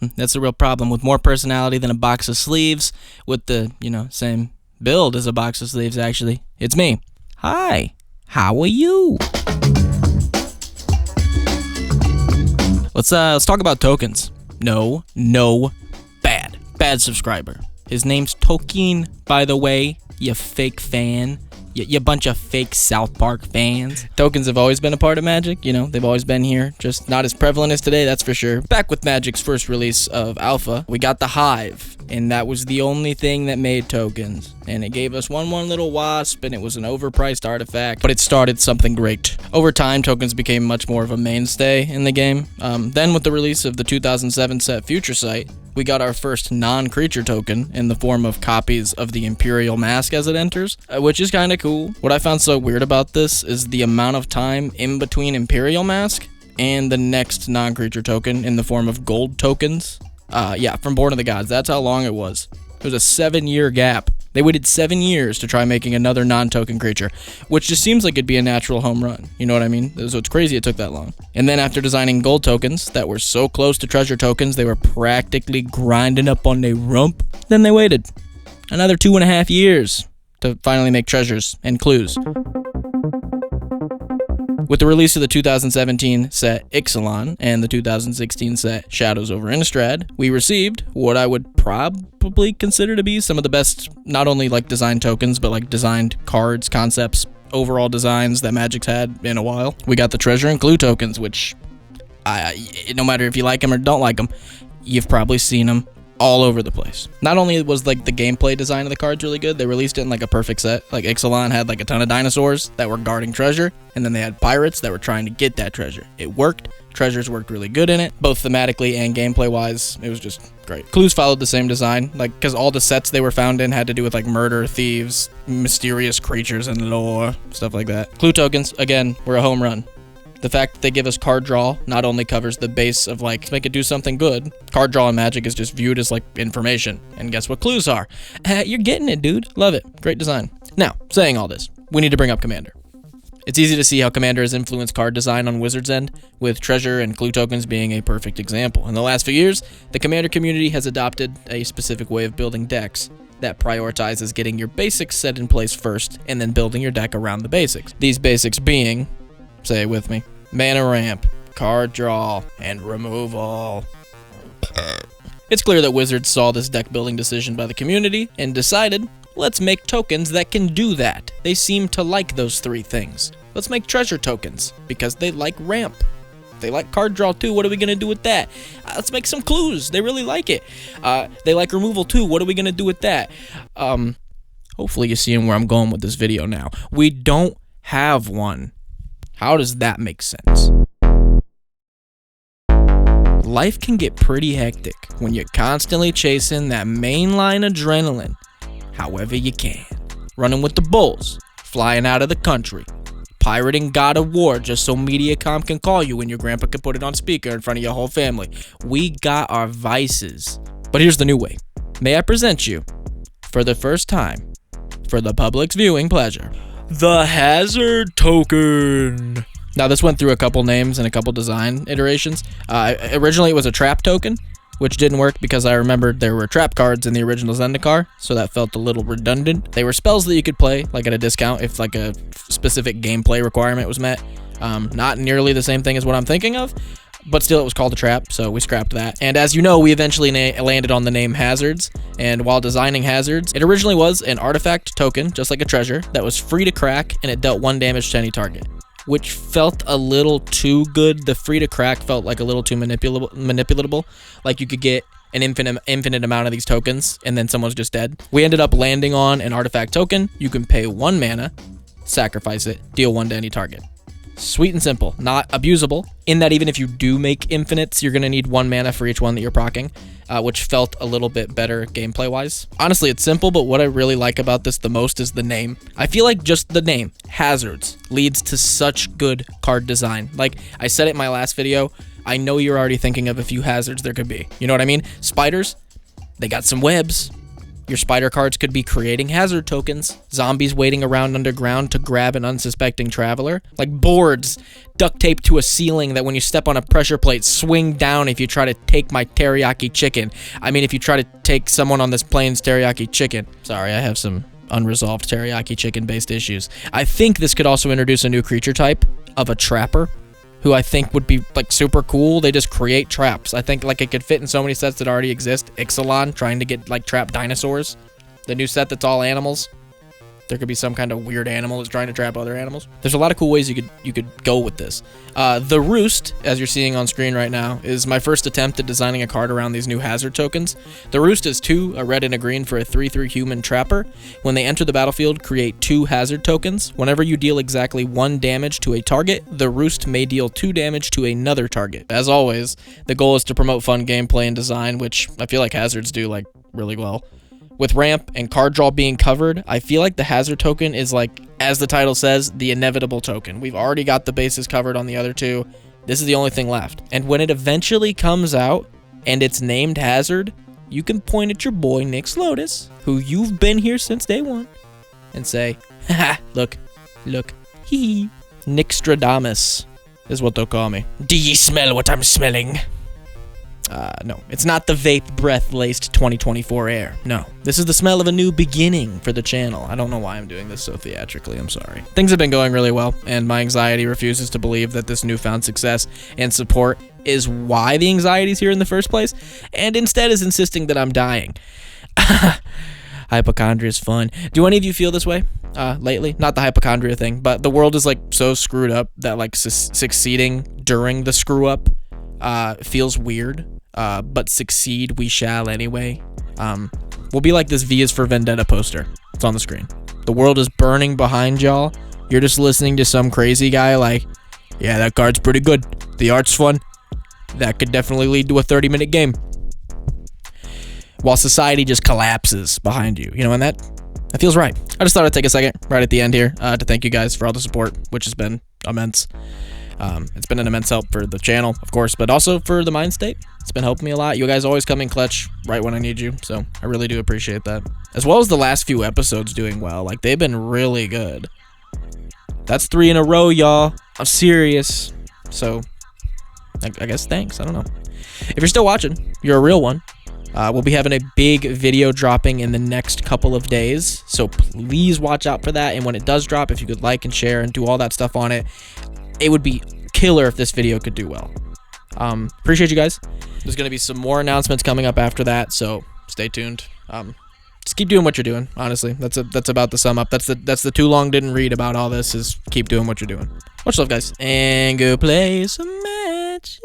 That's the real problem. With more personality than a box of sleeves, with the, same build as a box of sleeves, actually. It's me. Hi. How are you? Let's talk about tokens. No, bad subscriber. His name's Token, by the way, you fake fan. You bunch of fake South Park fans. Tokens have always been a part of Magic, they've always been here, just not as prevalent as today, that's for sure. Back with Magic's first release of Alpha, we got the Hive, and that was the only thing that made tokens. And it gave us one little wasp, and it was an overpriced artifact, but it started something great. Over time, tokens became much more of a mainstay in the game. Then with the release of the 2007 set Future Sight, we got our first non-creature token in the form of copies of the Imperial Mask as it enters, which is kind of cool. What I found so weird about this is the amount of time in between Imperial Mask and the next non-creature token in the form of gold tokens. From Born of the Gods, that's how long it was. It was a 7-year gap. They waited 7 years to try making another non-token creature, which just seems like it'd be a natural home run. You know what I mean? So it's crazy it took that long. And then after designing gold tokens that were so close to treasure tokens, they were practically grinding up on their rump. Then they waited another 2.5 years to finally make treasures and clues. With the release of the 2017 set Ixalan and the 2016 set Shadows over Innistrad, we received what I would probably consider to be some of the best, not only design tokens, but designed cards, concepts, overall designs that Magic's had in a while. We got the treasure and clue tokens, which, no matter if you like them or don't like them, you've probably seen them all over the place. Not only was the gameplay design of the cards really good, they released it in a perfect set. Ixalan had a ton of dinosaurs that were guarding treasure, and then they had pirates that were trying to get that treasure. It worked. Treasures worked really good in it, both thematically and gameplay wise. It was just great. Clues followed the same design, because all the sets they were found in had to do with murder, thieves, mysterious creatures and lore, stuff like that. Clue tokens, again, were a home run. The fact that they give us card draw not only covers the base of to make it do something good. Card draw in Magic is just viewed as information. And guess what clues are? You're getting it, dude. Love it. Great design. Now, saying all this, we need to bring up Commander. It's easy to see how Commander has influenced card design on Wizards' end, with treasure and clue tokens being a perfect example. In the last few years, the Commander community has adopted a specific way of building decks that prioritizes getting your basics set in place first and then building your deck around the basics. These basics being, say it with me, mana ramp, card draw, and removal. It's clear that Wizards saw this deck building decision by the community and decided, let's make tokens that can do that. They seem to like those three things. Let's make treasure tokens, because they like ramp. They like card draw too. What are we going to do with that? Let's make some clues. They really like it. They like removal too. What are we going to do with that? Hopefully you're seeing where I'm going with this video now. We don't have one. How does that make sense? Life can get pretty hectic when you're constantly chasing that mainline adrenaline however you can. Running with the bulls, flying out of the country, pirating God of War just so Mediacom can call you and your grandpa can put it on speaker in front of your whole family. We got our vices. But here's the new way. May I present you, for the first time, for the public's viewing pleasure, the Hazard Token. Now, this went through a couple names and a couple design iterations. Originally, it was a trap token, which didn't work because I remembered there were trap cards in the original Zendikar, so that felt a little redundant. They were spells that you could play, at a discount, if a specific gameplay requirement was met. Not nearly the same thing as what I'm thinking of, but still it was called a trap, so we scrapped that. And as you know, we eventually landed on the name Hazards, and while designing Hazards, it originally was an artifact token, just like a treasure, that was free to crack, and it dealt 1 damage to any target, which felt a little too good. The free to crack felt a little too manipulatable. You could get an infinite amount of these tokens, and then someone's just dead. We ended up landing on an artifact token. You can pay 1 mana, sacrifice it, deal 1 to any target. Sweet and simple, not abusable, in that even if you do make infinites, you're going to need 1 mana for each one that you're proccing, which felt a little bit better gameplay-wise. Honestly, it's simple, but what I really like about this the most is the name. I feel like just the name, Hazards, leads to such good card design. I said it in my last video, I know you're already thinking of a few hazards there could be. You know what I mean? Spiders, they got some webs. Your spider cards could be creating hazard tokens, zombies waiting around underground to grab an unsuspecting traveler, like boards duct taped to a ceiling that when you step on a pressure plate swing down if you try to take my teriyaki chicken. I mean, if you try to take someone on this plane's teriyaki chicken. Sorry, I have some unresolved teriyaki chicken based issues. I think this could also introduce a new creature type of a trapper, who I think would be like super cool. They just create traps. I think like it could fit in so many sets that already exist. Ixalan trying to get like trap dinosaurs. The new set that's all animals. There could be some kind of weird animal that's trying to trap other animals. There's a lot of cool ways you could go with this. The Roost, as you're seeing on screen right now, is my first attempt at designing a card around these new hazard tokens. The Roost is 2, a red and a green for a 3/3 human trapper. When they enter the battlefield, create 2 hazard tokens. Whenever you deal exactly 1 damage to a target, the Roost may deal 2 damage to another target. As always, the goal is to promote fun gameplay and design, which I feel like hazards do like really well. With ramp and card draw being covered, I feel like the hazard token is like, as the title says, the inevitable token. We've already got the bases covered on the other 2. This is the only thing left. And when it eventually comes out and it's named hazard, you can point at your boy Nick Lotus, who you've been here since day 1, and say, haha, look, hee. Nixtradamus is what they'll call me. Do ye smell what I'm smelling? No, it's not the vape breath-laced 2024 air. No, this is the smell of a new beginning for the channel. I don't know why I'm doing this so theatrically, I'm sorry. Things have been going really well, and my anxiety refuses to believe that this newfound success and support is why the anxiety's here in the first place, and instead is insisting that I'm dying. Hypochondria is fun. Do any of you feel this way lately? Not the hypochondria thing, but the world is like so screwed up that like succeeding during the screw up feels weird. But succeed we shall anyway. We'll be like this V is for Vendetta poster. It's on the screen. The world is burning behind y'all. You're just listening to some crazy guy like, yeah, that card's pretty good. The art's fun. That could definitely lead to a 30-minute game. While society just collapses behind you. You know, and that feels right. I just thought I'd take a second right at the end here to thank you guys for all the support, which has been immense. It's been an immense help for the channel, of course, but also for the mind state. It's been helping me a lot. You guys always come in clutch right when I need you, so I really do appreciate that. As well as the last few episodes doing well. Like, they've been really good. That's 3 in a row, y'all. I'm serious. So, I guess thanks. I don't know. If you're still watching, you're a real one. We'll be having a big video dropping in the next couple of days, so please watch out for that. And when it does drop, if you could like and share and do all that stuff on it, it would be killer if this video could do well. Appreciate you guys. There's going to be some more announcements coming up after that, so stay tuned. Just keep doing what you're doing, honestly. That's about the sum up. That's the too long didn't read about all this, is keep doing what you're doing. Much love, guys, and go play some magic.